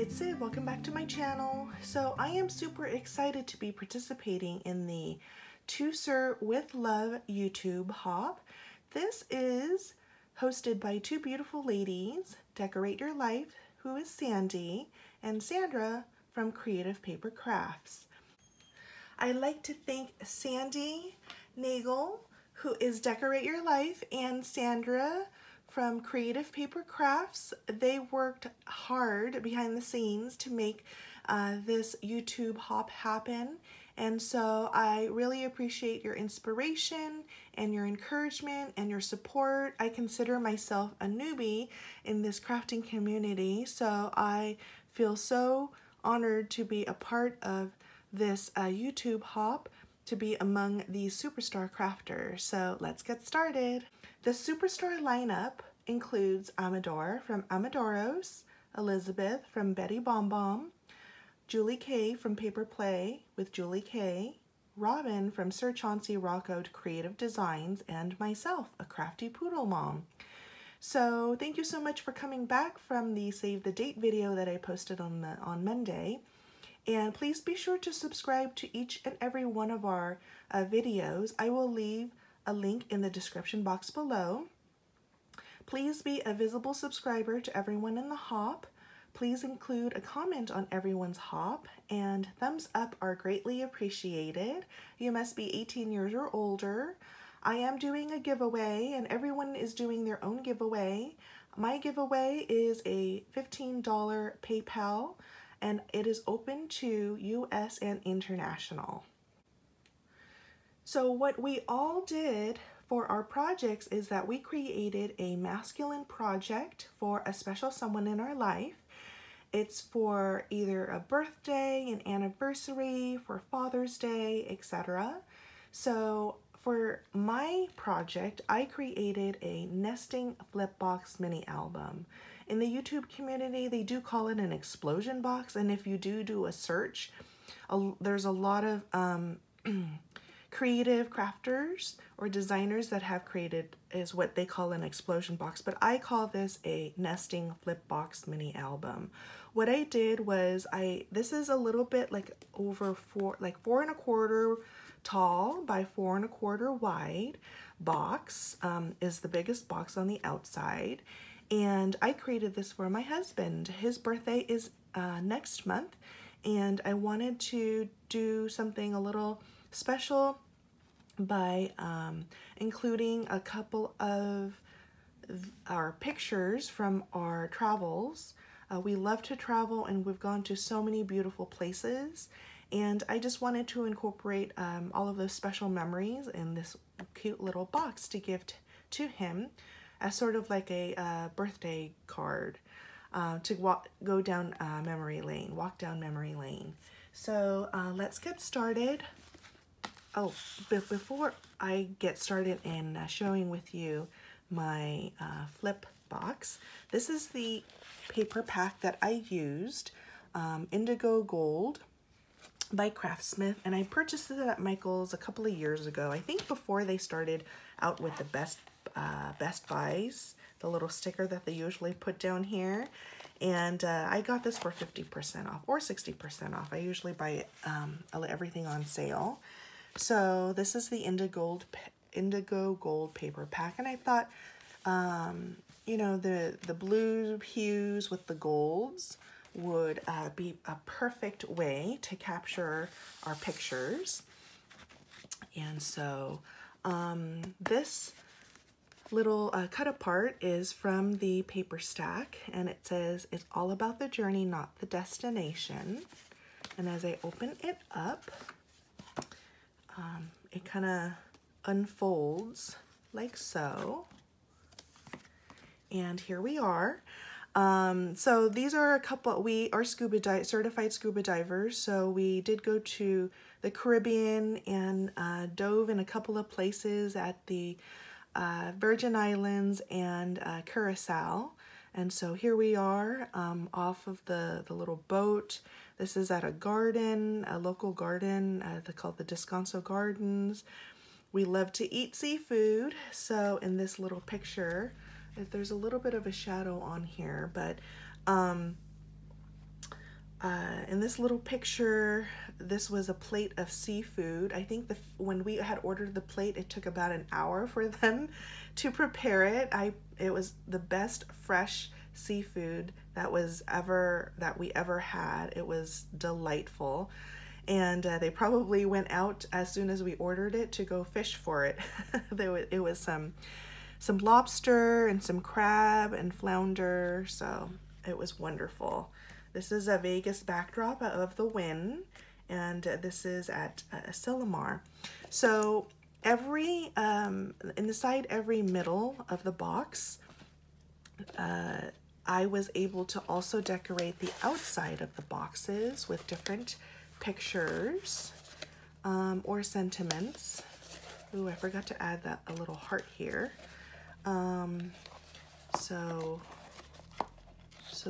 it's Sid. Welcome back to my channel. So I am super excited to be participating in the To Sir with Love YouTube hop. This is hosted by two beautiful ladies, Decorate Your Life, who is Sandi, and Sandra from Creative Paper Crafts. I'd like to thank Sandi Nagel, who is Decorate Your Life, and Sandra from Creative Paper Crafts. They worked hard behind the scenes to make this YouTube hop happen, and so I really appreciate your inspiration and your encouragement and your support. I consider myself a newbie in this crafting community, so I feel so honored to be a part of this YouTube hop, to be among these superstar crafters. So let's get started. The superstar lineup includes Amador from Amadoros, Elizabeth from Betty Bomb Bomb, Julie K from Paper Play with Julie K, Robin from Sir Chauncey Rocco Creative Designs, and myself, a crafty poodle mom. So thank you so much for coming back from the Save the Date video that I posted on Monday. And please be sure to subscribe to each and every one of our videos. I will leave a link in the description box below. Please be a visible subscriber to everyone in the hop. Please include a comment on everyone's hop, and thumbs up are greatly appreciated. You must be 18 years or older. I am doing a giveaway, and everyone is doing their own giveaway. My giveaway is a $15 PayPal, and it is open to US and international. So what we all did for our projects is that we created a masculine project for a special someone in our life. It's for either a birthday, an anniversary, for Father's Day, etc. So for my project, I created a nesting Flipbox mini album. In the YouTube community, they do call it an explosion box, and if you do a search, there's a lot of creative crafters or designers that have created is what they call an explosion box, but I call this a nesting Flipbox mini album. What I did was this is a little bit like over 4.25 tall by 4.25 wide box, is the biggest box on the outside. And I created this for my husband. His birthday is next month, and I wanted to do something a little special by including a couple of our pictures from our travels. We love to travel, and we've gone to so many beautiful places, and I just wanted to incorporate all of those special memories in this cute little box to give to him as sort of like a birthday card to walk down memory lane. So let's get started. Oh, but before I get started in showing with you my flip box, this is the paper pack that I used, Indigo Gold by Craftsmith, and I purchased it at Michael's a couple of years ago. I think before they started out with the Best Buys, the little sticker that they usually put down here, and I got this for 50% off or 60% off. I usually buy it, everything on sale. So this is the Indigo Gold paper pack, and I thought, you know, the blue hues with the golds would be a perfect way to capture our pictures. And so this little cut apart is from the paper stack, and it says it's all about the journey, not the destination. And as I open it up, it kind of unfolds like so, and here we are. So these are a couple, we are certified scuba divers, so we did go to the Caribbean and dove in a couple of places at the Virgin Islands and Curacao. And so here we are off of the little boat. This is at a garden, a local garden, they're called the Descanso Gardens. We love to eat seafood, so in this little picture, there's a little bit of a shadow on here, but in this little picture, this was a plate of seafood. I think when we had ordered the plate, it took about an hour for them to prepare it. It was the best fresh seafood that we ever had. It was delightful. And they probably went out as soon as we ordered it to go fish for it. It was some lobster and some crab and flounder, so it was wonderful. This is a Vegas backdrop of the Wynn, and this is at Sillamar. So inside every middle of the box, I was able to also decorate the outside of the boxes with different pictures or sentiments. Ooh, I forgot to add a little heart here. So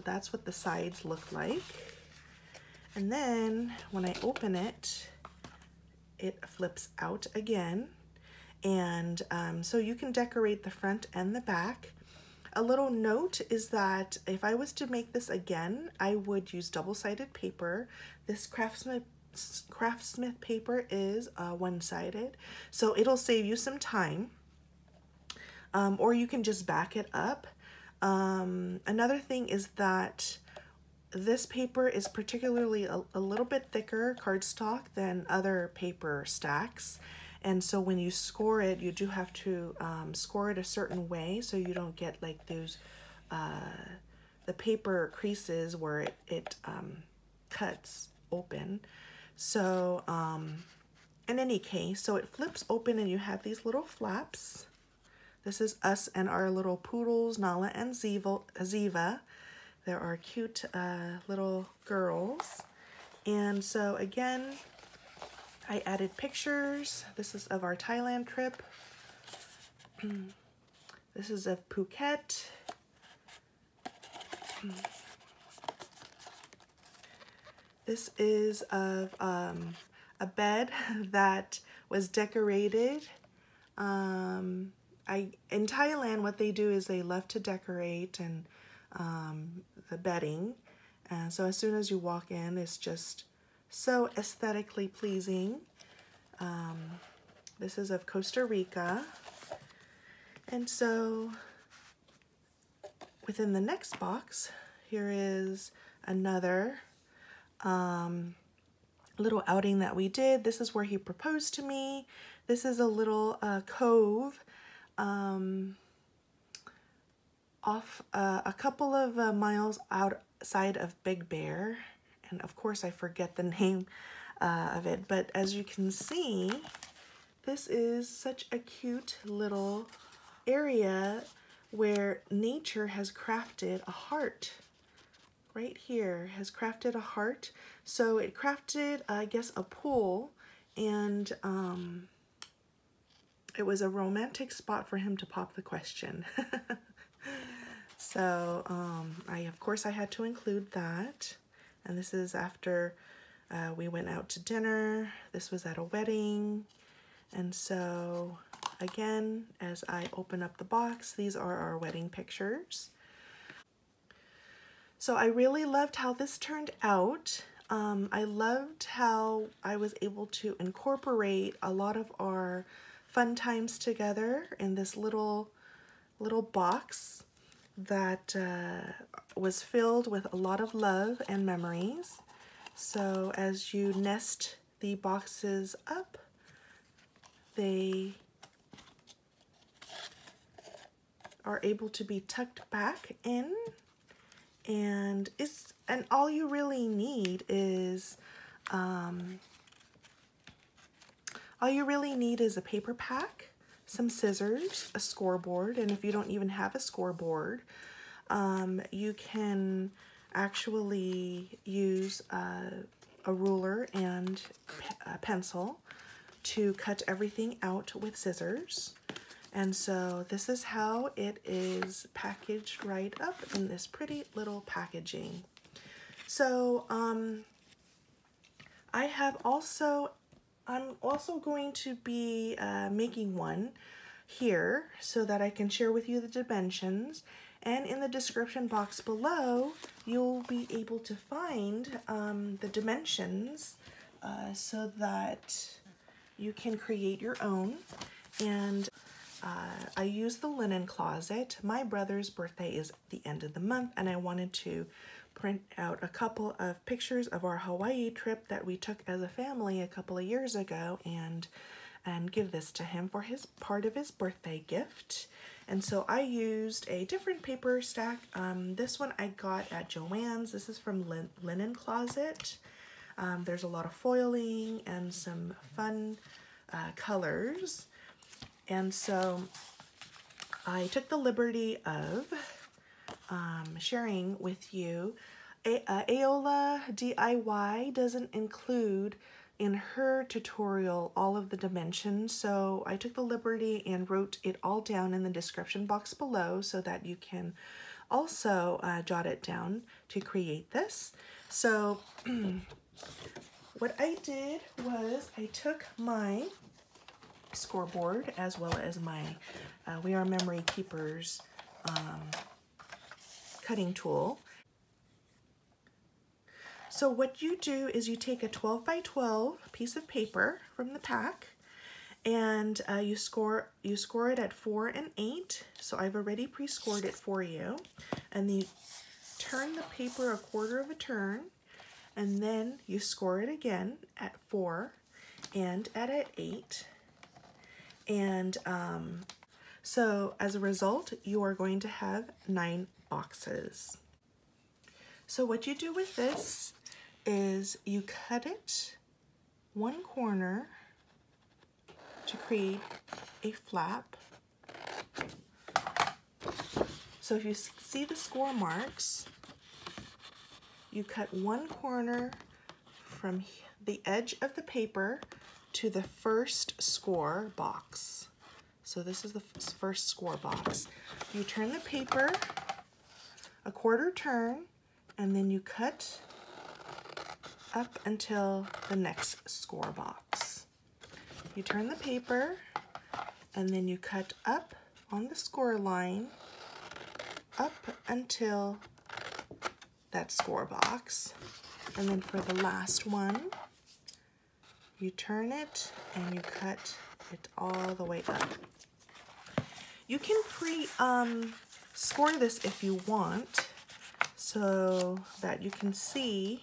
that's what the sides look like. And then when I open it, it flips out again. And so you can decorate the front and the back. A little note is that if I was to make this again, I would use double-sided paper. This Craftsmith paper is one-sided, so it'll save you some time. Or you can just back it up. Another thing is that this paper is particularly a little bit thicker cardstock than other paper stacks. And so when you score it, you do have to score it a certain way so you don't get like those, the paper creases where it cuts open. So in any case, so it flips open and you have these little flaps. This is us and our little poodles, Nala and Ziva. There are cute little girls. And so again, I added pictures. This is of our Thailand trip. This is of Phuket. This is of a bed that was decorated. In Thailand, what they do is they love to decorate and the bedding. And so as soon as you walk in, it's just so aesthetically pleasing. This is of Costa Rica. And so within the next box, here is another little outing that we did. This is where he proposed to me. This is a little cove off a couple of miles outside of Big Bear. And of course I forget the name of it, but as you can see, this is such a cute little area where nature has crafted a heart. Right here has crafted a heart. So it crafted, I guess, a pool, and it was a romantic spot for him to pop the question. So of course I had to include that. And this is after we went out to dinner. This was at a wedding. And so again, as I open up the box, these are our wedding pictures. So I really loved how this turned out. I loved how I was able to incorporate a lot of our fun times together in this little box that was filled with a lot of love and memories. So as you nest the boxes up, they are able to be tucked back in, and all you really need is a paper pack, some scissors, a scoreboard, and if you don't even have a scoreboard, you can actually use a ruler and a pencil to cut everything out with scissors. And so this is how it is packaged right up in this pretty little packaging. So I'm also going to be making one here so that I can share with you the dimensions. And in the description box below, you'll be able to find the dimensions so that you can create your own. And I use the linen closet. My brother's birthday is at the end of the month, and I wanted to print out a couple of pictures of our Hawaii trip that we took as a family a couple of years ago, and give this to him for his part of his birthday gift. And so I used a different paper stack. This one I got at Joann's. This is from Linen Closet. There's a lot of foiling and some fun colors. And so I took the liberty of sharing with you. Aola DIY doesn't include in her tutorial all of the dimensions, so I took the liberty and wrote it all down in the description box below so that you can also jot it down to create this. So what I did was I took my scoreboard as well as my We Are Memory Keepers cutting tool. So what you do is you take a 12 by 12 piece of paper from the pack, and you score it at 4 and 8. So I've already pre-scored it for you. And you turn the paper a quarter of a turn, and then you score it again at 4 and at 8. And so as a result, you are going to have 9 boxes. So what you do with this is you cut it one corner to create a flap. So if you see the score marks, you cut one corner from the edge of the paper to the first score box. So this is the first score box. You turn the paper a quarter turn, and then you cut up until the next score box. You turn the paper, and then you cut up on the score line up until that score box. And then for the last one, you turn it and you cut it all the way up. You can score this if you want, so that you can see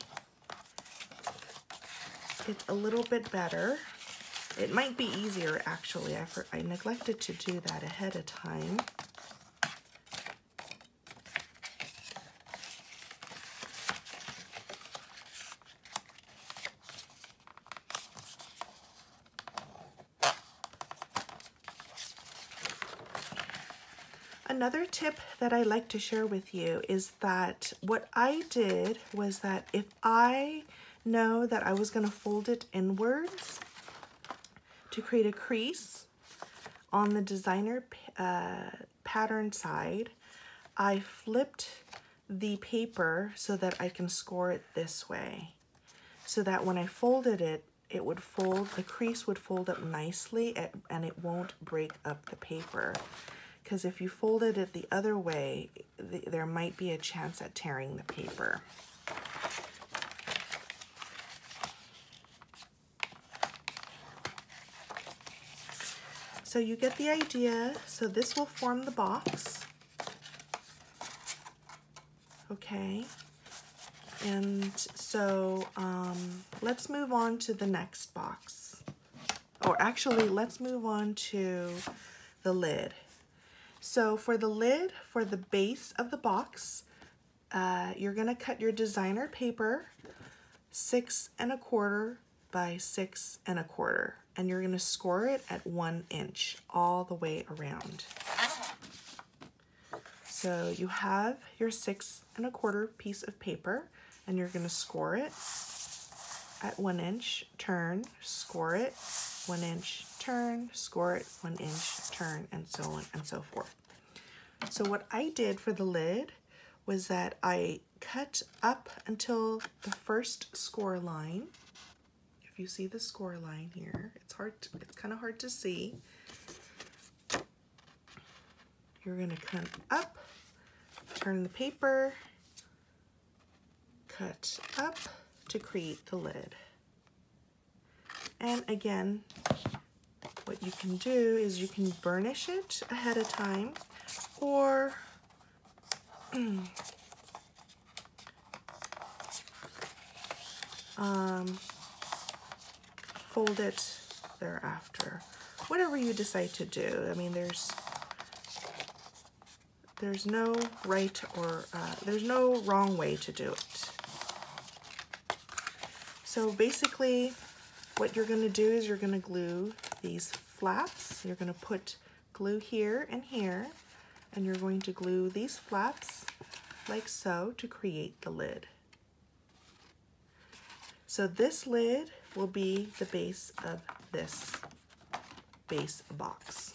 it a little bit better. It might be easier actually. I neglected to do that ahead of time. Another tip that I like to share with you is that what I did was that if I know that I was going to fold it inwards to create a crease on the designer pattern side, I flipped the paper so that I can score it this way, so that when I folded it, it would fold, the crease would fold up nicely and it won't break up the paper. Because if you folded it the other way, there might be a chance at tearing the paper. So you get the idea. So this will form the box. Okay. And so let's move on to the next box. Or actually, let's move on to the lid. So for the lid, for the base of the box, you're gonna cut your designer paper 6 1/4 by 6 1/4, and you're gonna score it at 1 inch all the way around. So you have your 6 1/4 piece of paper, and you're gonna score it at 1 inch, turn, score it, 1 inch, turn, score it, 1 inch, turn, and so on and so forth. So what I did for the lid was that I cut up until the first score line. If you see the score line here, it's kind of hard to see. You're gonna cut up turn the paper, cut up to create the lid. And again, what you can do is you can burnish it ahead of time, or fold it thereafter. Whatever you decide to do. I mean, there's no right or there's no wrong way to do it. So basically, what you're going to do is you're going to glue these flaps. You're going to put glue here and here, and you're going to glue these flaps like so to create the lid. So this lid will be the base of this base box.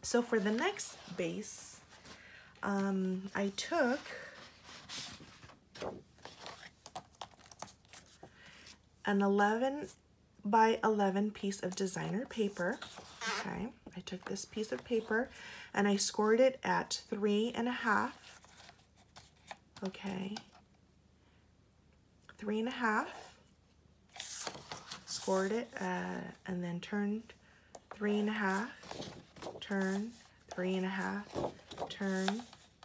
So for the next base, I took an 11 by 11 piece of designer paper. Okay, I took this piece of paper and I scored it at 3.5. Okay, 3.5. Scored it and then turned 3.5, turn 3.5, turn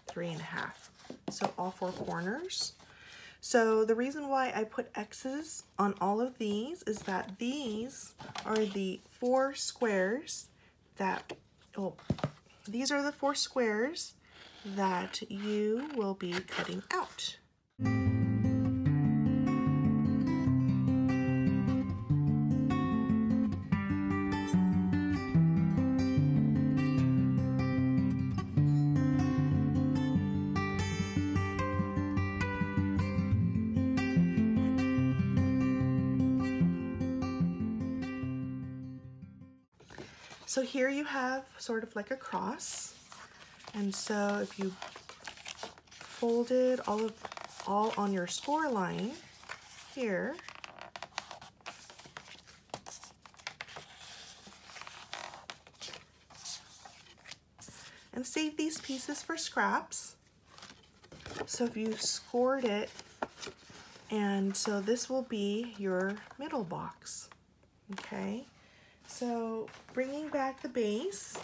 3.5. So all 4 corners. So the reason why I put X's on all of these is that these are the 4 squares that, these are the 4 squares that you will be cutting out. So here you have sort of like a cross, and so if you folded all on your score line here, and save these pieces for scraps. So if you scored it, and so this will be your middle box, okay? So bringing back the base,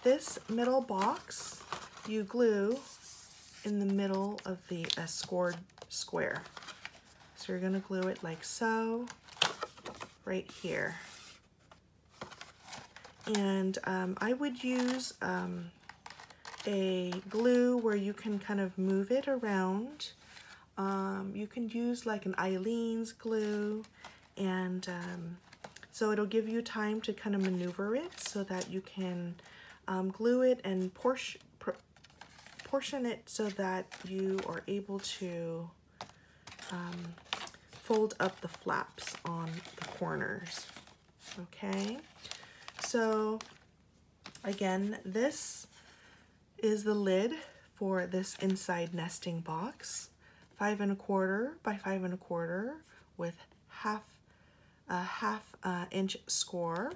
this middle box you glue in the middle of the scored square. So you're gonna glue it like so, right here. And I would use a glue where you can kind of move it around. You can use like an Eileen's glue, and so it'll give you time to kind of maneuver it so that you can glue it and portion it so that you are able to fold up the flaps on the corners. Okay, so again, this is the lid for this inside nesting box, 5 1/4 by 5 1/4 with a half inch score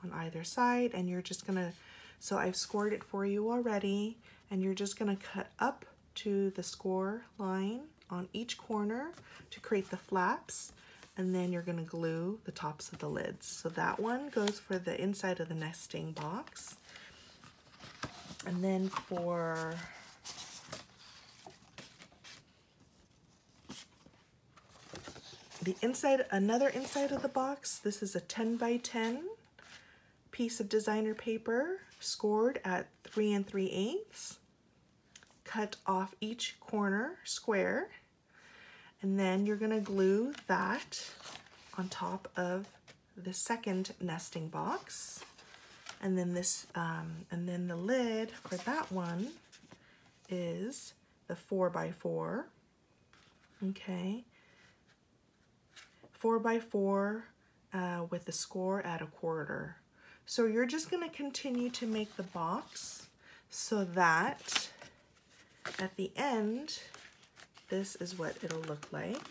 on either side, and you're just gonna, so I've scored it for you already, and you're just gonna cut up to the score line on each corner to create the flaps, and then you're gonna glue the tops of the lids. So that one goes for the inside of the nesting box. And then for the inside, another inside of the box, this is a 10 by 10 piece of designer paper, scored at 3 3/8. Cut off each corner square, and then you're gonna glue that on top of the second nesting box. And then this, and then the lid for that one is the 4 by 4. Okay, 4 by 4 with the score at 1/4. So you're just going to continue to make the box so that at the end, this is what it'll look like.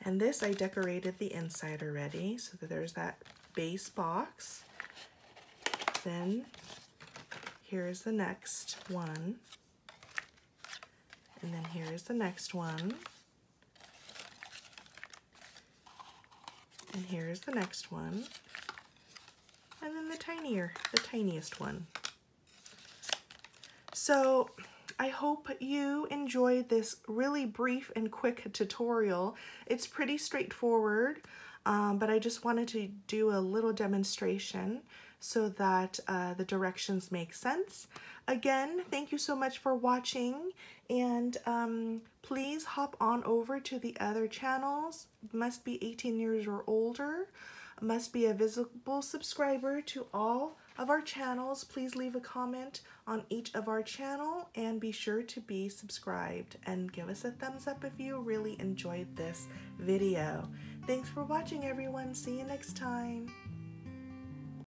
And this I decorated the inside already, so that there's that base box. Then here's the next one. And then here's the next one. And here's the next one. And then the tiniest one. So I hope you enjoyed this really brief and quick tutorial. It's pretty straightforward, but I just wanted to do a little demonstration so that the directions make sense. Again, thank you so much for watching, and please hop on over to the other channels. Must be 18 years or older, must be a visible subscriber to all of our channels. Please leave a comment on each of our channel and be sure to be subscribed and give us a thumbs up if you really enjoyed this video. Thanks for watching, everyone. See you next time.